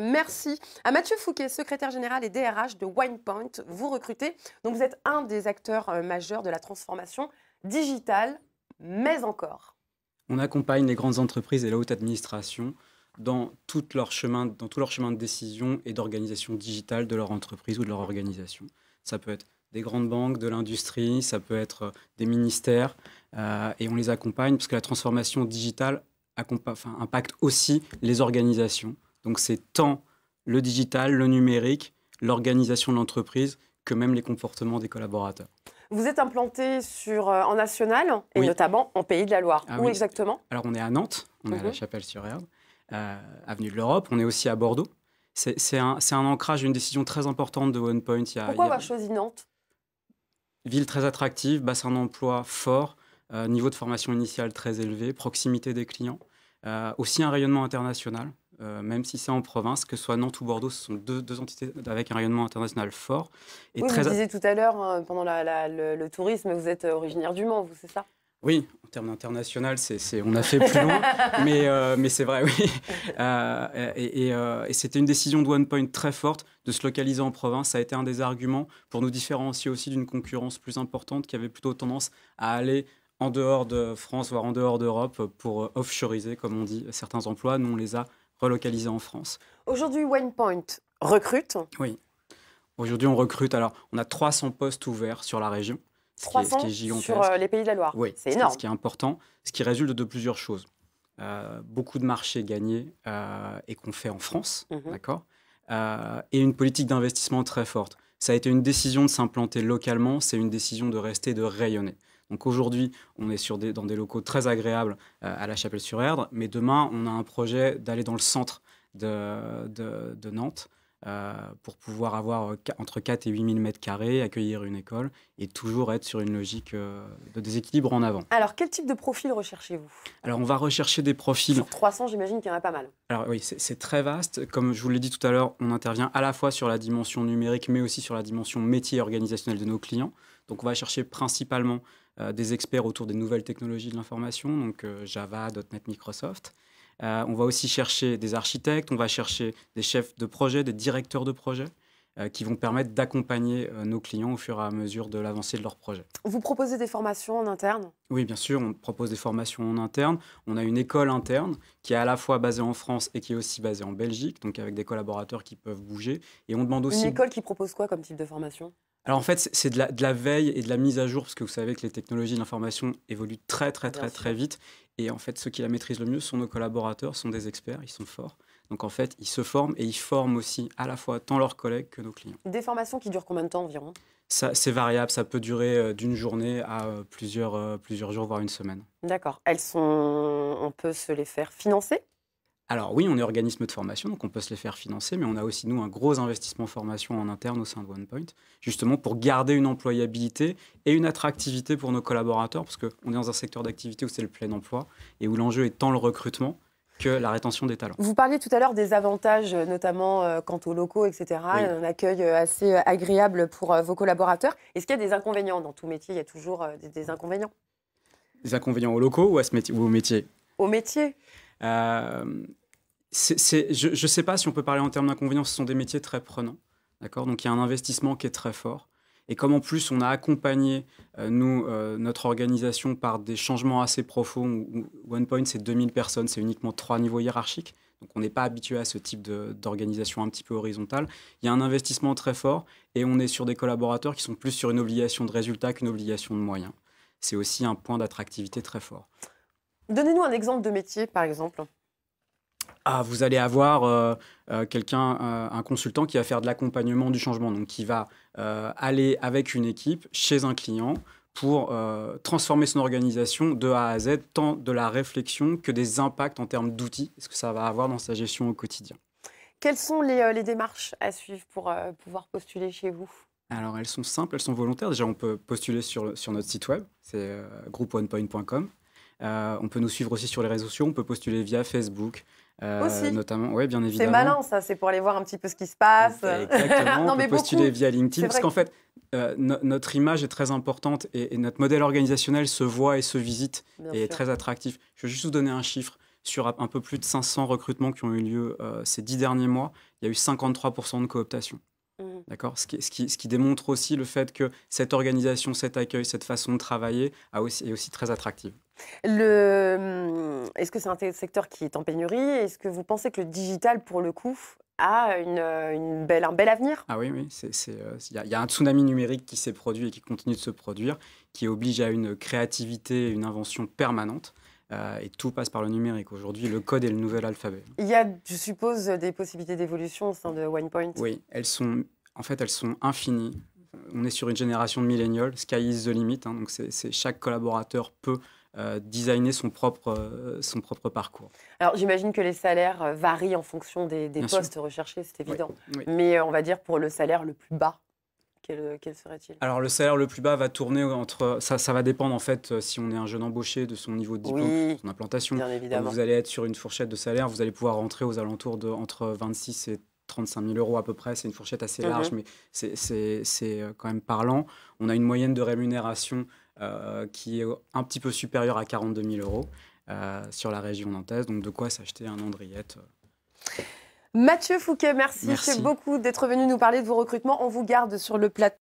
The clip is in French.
Merci à Mathieu Fouquet, secrétaire général et DRH de WinePoint. Vous recrutez, donc vous êtes un des acteurs majeurs de la transformation digitale, mais encore. On accompagne les grandes entreprises et la haute administration dans tout leur chemin de décision et d'organisation digitale de leur entreprise ou de leur organisation. Ça peut être des grandes banques, de l'industrie, ça peut être des ministères, et on les accompagne parce que la transformation digitale impacte aussi les organisations. Donc c'est tant le digital, le numérique, l'organisation de l'entreprise, que même les comportements des collaborateurs. Vous êtes implanté en national et notamment en Pays de la Loire. Où exactement? Alors on est à Nantes, on est à La Chapelle-sur-Erdre, avenue de l'Europe, on est aussi à Bordeaux. C'est un ancrage, une décision très importante de OnePoint. Pourquoi avoir choisi Nantes? Ville très attractive, bassin d'emploi fort, niveau de formation initiale très élevé, proximité des clients, aussi un rayonnement international. Même si c'est en province, que ce soit Nantes ou Bordeaux, ce sont deux entités avec un rayonnement international fort. Et vous disiez tout à l'heure, pendant le tourisme, vous êtes originaire du Mans, c'est ça? Oui, en termes d'international, on a fait plus loin, mais c'est vrai, oui. Et c'était une décision de OnePoint très forte de se localiser en province. Ça a été un des arguments pour nous différencier aussi d'une concurrence plus importante qui avait plutôt tendance à aller en dehors de France, voire en dehors d'Europe, pour offshoriser, comme on dit, certains emplois. Nous, on les a relocalisés en France. Aujourd'hui, WinePoint recrute? Oui. Aujourd'hui, on recrute. Alors, on a 300 postes ouverts sur la région. 300 ce qui est gigantesque. Sur les Pays de la Loire. Oui, c'est énorme. Ce qui est important, ce qui résulte de plusieurs choses. Beaucoup de marchés gagnés et qu'on fait en France, d'accord, et une politique d'investissement très forte. Ça a été une décision de s'implanter localement, c'est une décision de rester, de rayonner. Donc aujourd'hui, on est dans des locaux très agréables à La Chapelle-sur-Erdre, mais demain, on a un projet d'aller dans le centre de Nantes pour pouvoir avoir entre 4 et 8 000 mètres carrés, accueillir une école et toujours être sur une logique de déséquilibre en avant. Alors, quel type de profil recherchez-vous? Alors, on va rechercher des profils... Sur 300, j'imagine qu'il y en a pas mal. Alors oui, c'est très vaste. Comme je vous l'ai dit tout à l'heure, on intervient à la fois sur la dimension numérique, mais aussi sur la dimension métier et organisationnelle de nos clients. Donc, on va chercher principalement des experts autour des nouvelles technologies de l'information, donc Java, .NET, Microsoft. On va aussi chercher des architectes, on va chercher des chefs de projet, des directeurs de projet qui vont permettre d'accompagner nos clients au fur et à mesure de l'avancée de leur projet. Vous proposez des formations en interne? Oui, bien sûr, on propose des formations en interne. On a une école interne qui est à la fois basée en France et qui est aussi basée en Belgique, donc avec des collaborateurs qui peuvent bouger. Et on demande aussi... Une école qui propose quoi comme type de formation? Alors en fait, c'est de la veille et de la mise à jour, parce que vous savez que les technologies de l'information évoluent très vite. Et en fait, ceux qui la maîtrisent le mieux sont nos collaborateurs, sont des experts, ils sont forts. Donc en fait, ils se forment et ils forment aussi à la fois tant leurs collègues que nos clients. Des formations qui durent combien de temps environ? C'est variable, ça peut durer d'une journée à plusieurs jours, voire une semaine. D'accord. On peut se les faire financer? Alors oui, on est organisme de formation, donc on peut se les faire financer, mais on a aussi, nous, un gros investissement formation en interne au sein de OnePoint, justement pour garder une employabilité et une attractivité pour nos collaborateurs, parce qu'on est dans un secteur d'activité où c'est le plein emploi et où l'enjeu est tant le recrutement que la rétention des talents. Vous parliez tout à l'heure des avantages, notamment quant aux locaux, etc. Oui. Un accueil assez agréable pour vos collaborateurs. Est-ce qu'il y a des inconvénients? Dans tout métier, il y a toujours des inconvénients. Des inconvénients aux locaux ou au métier? Au métier. Je ne sais pas si on peut parler en termes d'inconvénients, ce sont des métiers très prenants. D'accord, donc il y a un investissement qui est très fort. Et comme en plus on a accompagné notre organisation par des changements assez profonds, où OnePoint c'est 2000 personnes, c'est uniquement 3 niveaux hiérarchiques, donc on n'est pas habitué à ce type d'organisation un petit peu horizontale. Il y a un investissement très fort et on est sur des collaborateurs qui sont plus sur une obligation de résultat qu'une obligation de moyens. C'est aussi un point d'attractivité très fort. Donnez-nous un exemple de métier, par exemple. Vous allez avoir un consultant qui va faire de l'accompagnement du changement, donc qui va aller avec une équipe chez un client pour transformer son organisation de A à Z, tant de la réflexion que des impacts en termes d'outils, ce que ça va avoir dans sa gestion au quotidien. Quelles sont les démarches à suivre pour pouvoir postuler chez vous? Alors, elles sont simples, elles sont volontaires. Déjà, on peut postuler sur notre site web, c'est groupeonepoint.com. On peut nous suivre aussi sur les réseaux sociaux, on peut postuler via Facebook. Aussi. Notamment, oui, bien évidemment. C'est malin, ça, c'est pour aller voir un petit peu ce qui se passe. Exactement, non, on peut postuler via LinkedIn, parce qu'en fait, notre image est très importante et notre modèle organisationnel se voit et se visite et est très attractif. Je vais juste vous donner un chiffre. sur un peu plus de 500 recrutements qui ont eu lieu ces 10 derniers mois, il y a eu 53% de cooptation. D'accord, ce qui démontre aussi le fait que cette organisation, cet accueil, cette façon de travailler est aussi très attractive. Est-ce que c'est un secteur qui est en pénurie? Est-ce que vous pensez que le digital, pour le coup, a un bel avenir? Ah oui, il y a un tsunami numérique qui s'est produit et qui continue de se produire, qui oblige à une créativité et une invention permanente. Et tout passe par le numérique. Aujourd'hui, le code est le nouvel alphabet. Il y a, je suppose, des possibilités d'évolution au sein de WinePoint. Oui, elles sont infinies. On est sur une génération de millennials, sky is the limit. Hein, donc chaque collaborateur peut designer son propre parcours. Alors j'imagine que les salaires varient en fonction des postes recherchés, c'est évident. Oui. Mais on va dire pour le salaire le plus bas, quel serait-il? Alors le salaire le plus bas va tourner entre... Ça va dépendre en fait si on est un jeune embauché de son niveau de diplôme, son implantation. Bien évidemment. Donc, vous allez être sur une fourchette de salaire, vous allez pouvoir rentrer aux alentours de entre 26 et 35 000 euros à peu près. C'est une fourchette assez large, mais c'est quand même parlant. On a une moyenne de rémunération qui est un petit peu supérieure à 42 000 euros sur la région nantaise. Donc de quoi s'acheter un Andriette. Mathieu Fouquet, merci beaucoup d'être venu nous parler de vos recrutements. On vous garde sur le plateau.